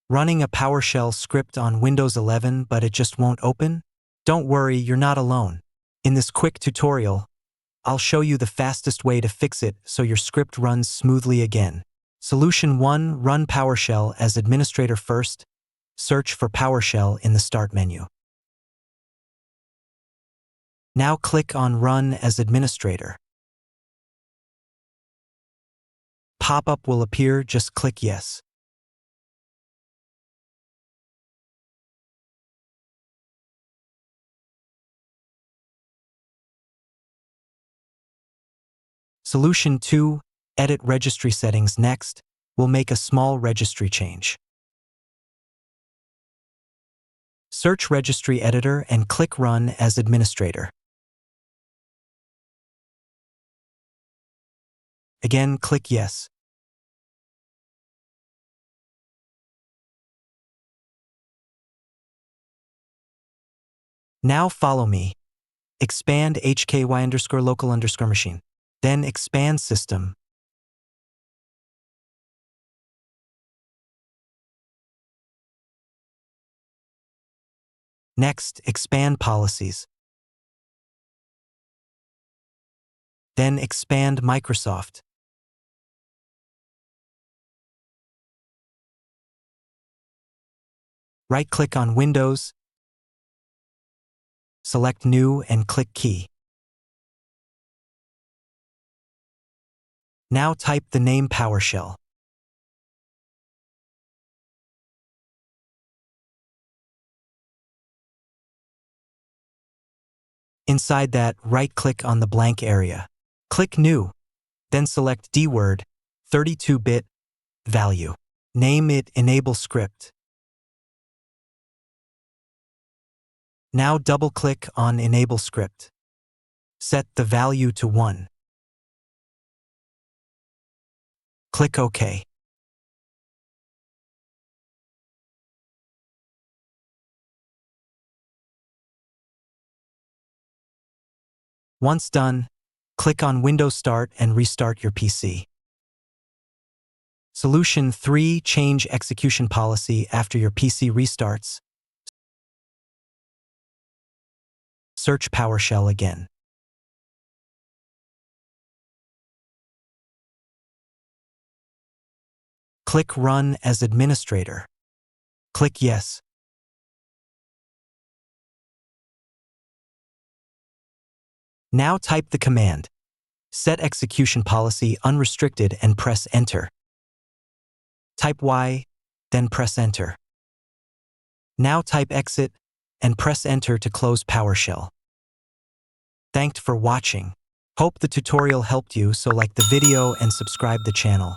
Running a PowerShell script on Windows 11 but it just won't open? Don't worry, you're not alone. In this quick tutorial, I'll show you the fastest way to fix it so your script runs smoothly again. Solution 1. Run PowerShell as administrator first. Search for PowerShell in the Start menu. Now click on Run as administrator. Pop-up will appear, just click Yes. Solution 2. Edit registry settings. Next, we'll make a small registry change. Search Registry Editor and click Run as administrator. Again, click Yes. Now follow me. Expand HKY_local_machine. Then expand System. Next, expand Policies. Then expand Microsoft. Right-click on Windows, select New and click Key. Now type the name PowerShell. Inside that, right-click on the blank area. Click New, then select DWORD, 32-bit, value. Name it Enable Script. Now double-click on Enable Script. Set the value to 1. Click OK. Once done, click on Windows Start and restart your PC. Solution 3. Change execution policy after your PC restarts. Search PowerShell again. Click Run as administrator. Click Yes. Now type the command. Set execution policy unrestricted and press Enter. Type Y, then press Enter. Now type Exit and press Enter to close PowerShell. Thanks for watching. Hope the tutorial helped you, so like the video and subscribe the channel.